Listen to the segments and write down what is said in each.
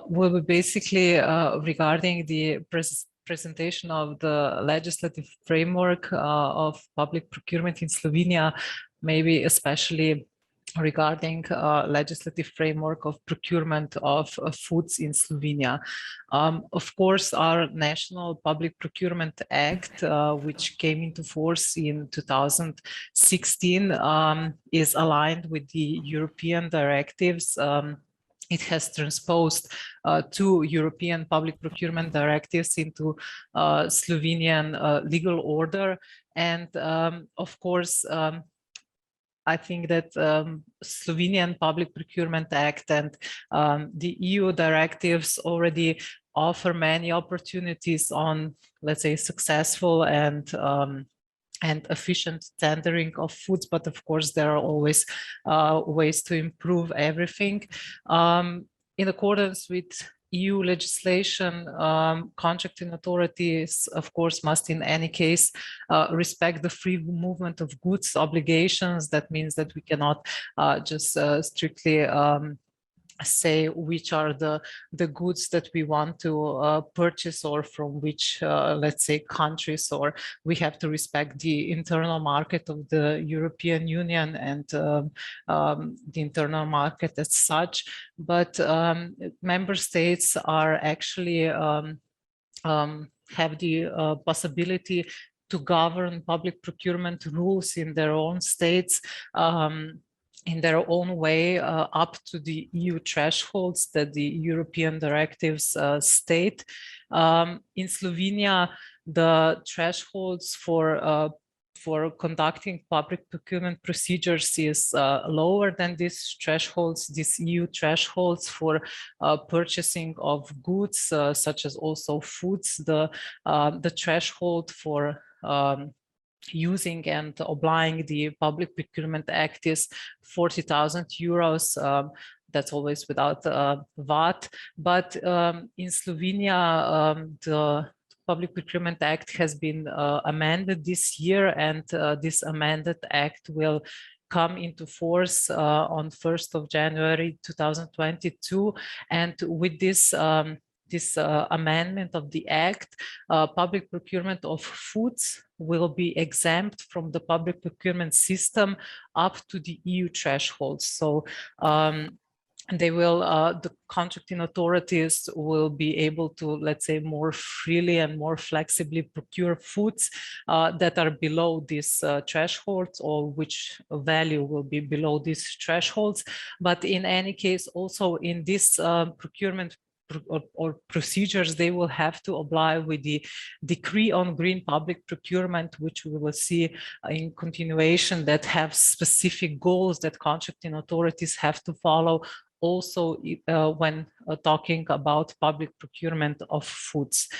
will be basically regarding the presentation of the legislative framework of public procurement in Slovenia, maybe especially regarding legislative framework of procurement of foods in Slovenia. Of course, our National Public Procurement Act, which came into force in 2016, is aligned with the European directives. It has transposed two European public procurement directives into Slovenian legal order. And of course, I think that Slovenian Public Procurement Act and the EU directives already offer many opportunities on, let's say, successful and efficient tendering of foods, but of course there are always ways to improve everything. In accordance with EU legislation, contracting authorities, of course, must in any case respect the free movement of goods obligations. That means that we cannot just strictly say which are the goods that we want to purchase or from which, let's say, countries, or we have to respect the internal market of the European Union and the internal market as such. But member states are actually have the possibility to govern public procurement rules in their own states, in their own way, up to the EU thresholds that the European directives state. In Slovenia, the thresholds for conducting public procurement procedures is lower than these thresholds, these EU thresholds for purchasing of goods, such as also foods. The threshold for using and applying the Public Procurement Act is 40,000 euros. That's always without VAT. But in Slovenia, the Public Procurement Act has been amended this year, and this amended act will come into force on 1st of January 2022. And with this amendment of the Act, public procurement of foods will be exempt from the public procurement system up to the EU thresholds. So they will, the contracting authorities will be able to, let's say, more freely and more flexibly procure foods that are below these thresholds, or which value will be below these thresholds. But in any case, also in this procurement or procedures, they will have to apply with the decree on green public procurement, which we will see in continuation, that have specific goals that contracting authorities have to follow also when talking about public procurement of foods.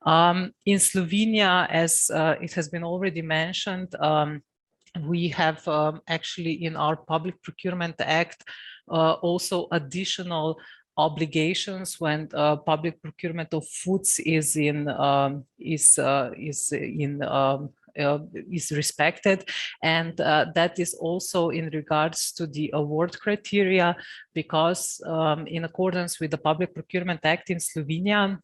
In Slovenia, as it has been already mentioned, we have actually in our Public Procurement Act also additional obligations when public procurement of foods is respected, and that is also in regards to the award criteria, because in accordance with the Public Procurement Act in Slovenia,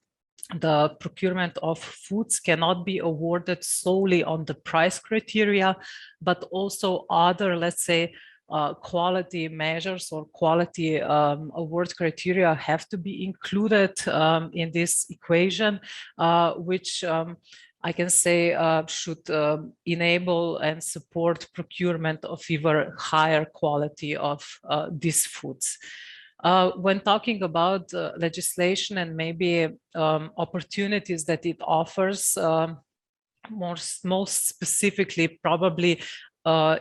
the procurement of foods cannot be awarded solely on the price criteria, but also other, let's say, quality measures or quality award criteria have to be included in this equation, which I can say should enable and support procurement of even higher quality of these foods. When talking about legislation and maybe opportunities that it offers, most specifically probably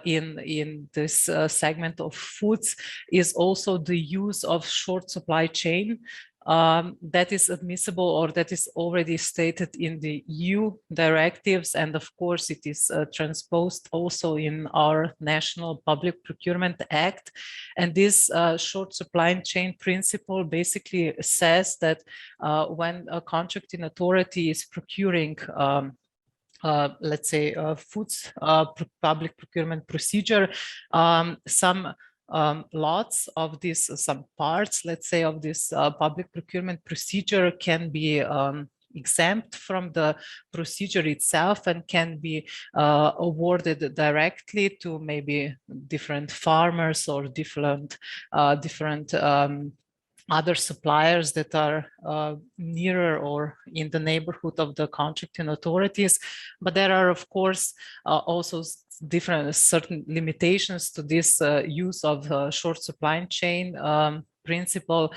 in this segment of foods, is also the use of short supply chain. That is admissible, or that is already stated in the EU directives, and of course it is transposed also in our National Public Procurement Act. And this short supply chain principle basically says that when a contracting authority is procuring let's say foods public procurement procedure, some lots of these, some parts, let's say, of this public procurement procedure can be exempt from the procedure itself and can be awarded directly to maybe different farmers or different other suppliers that are nearer or in the neighborhood of the contracting authorities. But there are, of course, also different certain limitations to this use of short supply chain principle.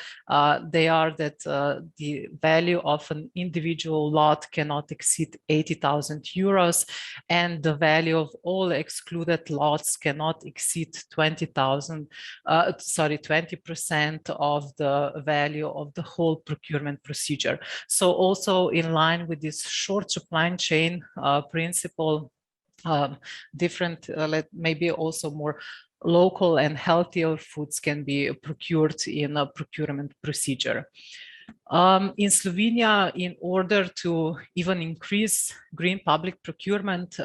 They are that the value of an individual lot cannot exceed 80,000 euros, and the value of all excluded lots cannot exceed 20% of the value of the whole procurement procedure. So also in line with this short supply chain principle, different, maybe also more local and healthier foods can be procured in a procurement procedure. In Slovenia, in order to even increase green public procurement,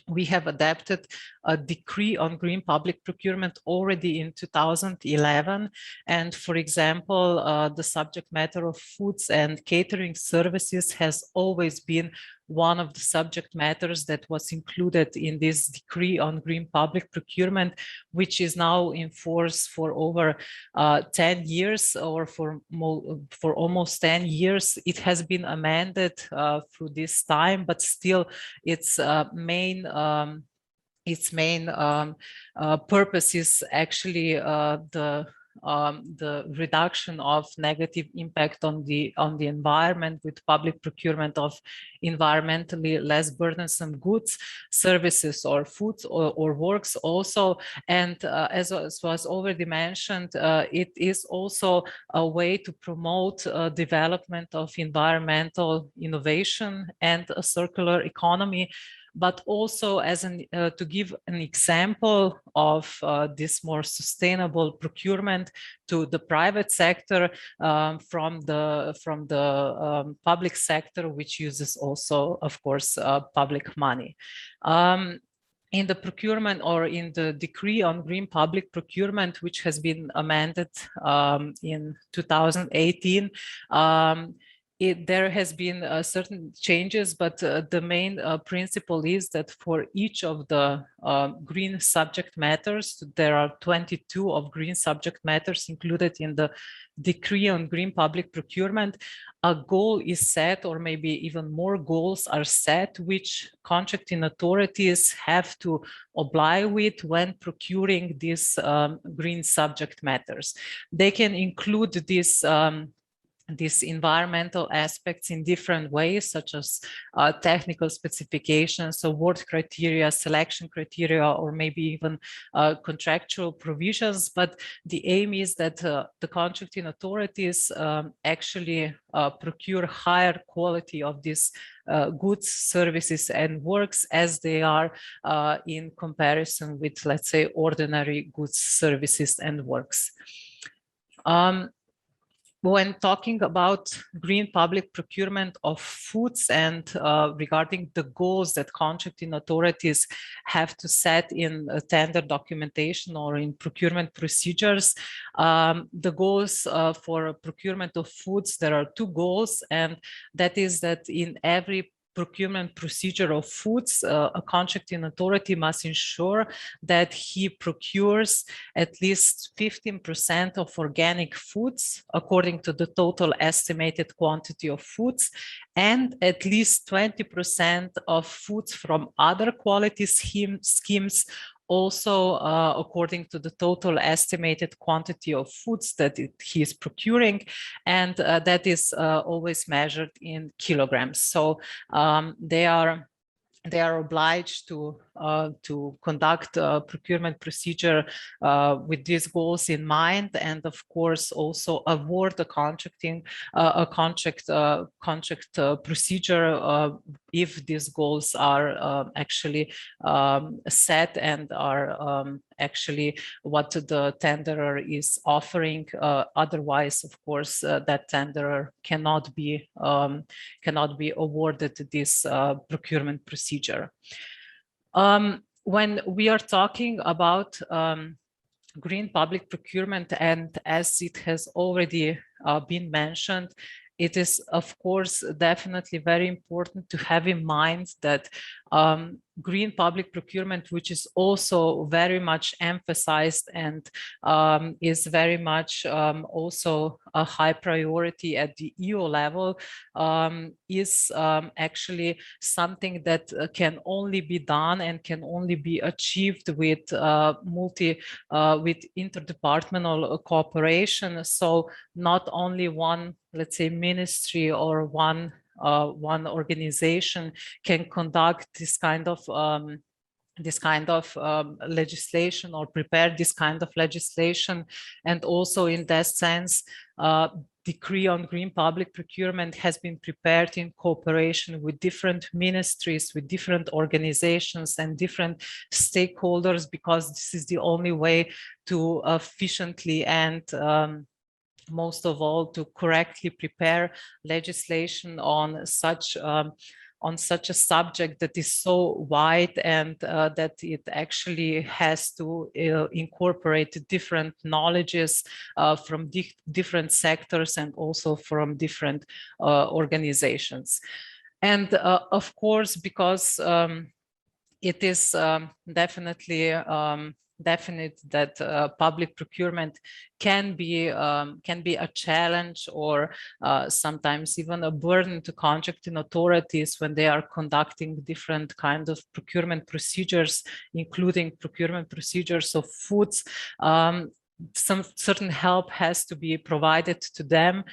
we have adapted a decree on green public procurement already in 2011. And for example, the subject matter of foods and catering services has always been one of the subject matters that was included in this decree on green public procurement, which is now in force for over 10 years or for almost 10 years. It has been amended through this time, but still its main purpose is actually the reduction of negative impact on the environment with public procurement of environmentally less burdensome goods, services, or foods or works also. And as was already mentioned, it is also a way to promote development of environmental innovation and a circular economy, but also as to give an example of this more sustainable procurement to the private sector from the public sector, which uses also, of course, public money. In the procurement or in the decree on green public procurement, which has been amended in 2018, there has been certain changes, but the main principle is that for each of the green subject matters, there are 22 of green subject matters included in the decree on green public procurement. A goal is set, or maybe even more goals are set, which contracting authorities have to oblige with when procuring these green subject matters. They can include these environmental aspects in different ways, such as technical specifications, award criteria, selection criteria, or maybe even contractual provisions. But the aim is that the contracting authorities actually procure higher quality of these goods, services, and works as they are in comparison with, let's say, ordinary goods, services, and works. When talking about green public procurement of foods and regarding the goals that contracting authorities have to set in tender documentation or in procurement procedures, the goals for procurement of foods, there are two goals, and that is that in every procurement procedure of foods, a contracting authority must ensure that he procures at least 15% of organic foods according to the total estimated quantity of foods, and at least 20% of foods from other quality schemes, also according to the total estimated quantity of foods that he is procuring, and that is always measured in kilograms. So they are obliged to conduct a procurement procedure with these goals in mind, and of course also award a contract procedure if these goals are actually set and are actually what the tenderer is offering. Otherwise, of course, that tenderer cannot be awarded this procurement procedure. When we are talking about green public procurement, and as it has already been mentioned, it is, of course, definitely very important to have in mind that green public procurement, which is also very much emphasized and is very much also a high priority at the EU level, is actually something that can only be done and can only be achieved with with interdepartmental cooperation. So not only one, let's say, ministry or one organization can conduct this kind of legislation or prepare this kind of legislation. And also in that sense, decree on green public procurement has been prepared in cooperation with different ministries, with different organizations and different stakeholders, because this is the only way to efficiently and most of all to correctly prepare legislation on such a subject that is so wide and that it actually has to incorporate different knowledges from different sectors and also from different organizations. And of course, because it is definitely definite that public procurement can be a challenge or sometimes even a burden to contracting authorities when they are conducting different kinds of procurement procedures, including procurement procedures of foods. Some certain help has to be provided to them.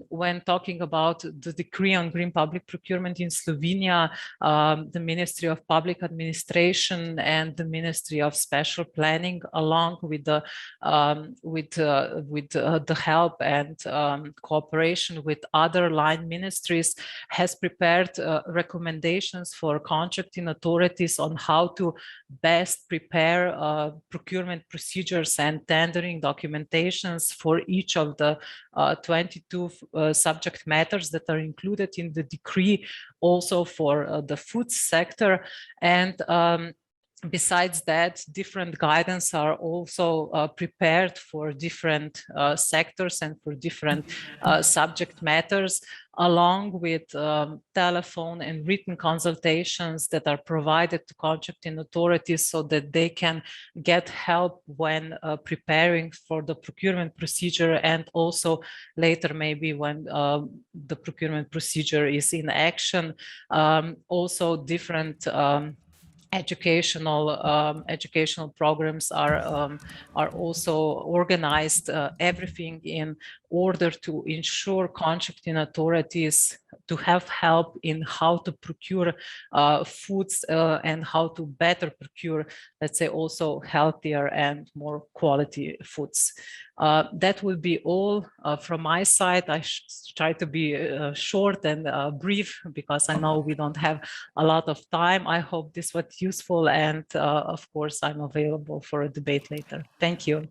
When talking about the decree on green public procurement in Slovenia, the Ministry of Public Administration and the Ministry of Special Planning, along with the help and cooperation with other line ministries, has prepared recommendations for contracting authorities on how to best prepare procurement procedures and tendering documentations for each of the 22 subject matters that are included in the decree, also for the food sector. And besides that, different guidance are also prepared for different sectors and for different subject matters, along with telephone and written consultations that are provided to contracting authorities so that they can get help when preparing for the procurement procedure, and also later maybe when the procurement procedure is in action. Also different educational programs are also organized, everything in order to ensure contracting authorities to have help in how to procure foods and how to better procure, let's say, also healthier and more quality foods. That will be all from my side. I try to be short and brief because I know we don't have a lot of time. I hope this was useful, and of course I'm available for a debate later. Thank you.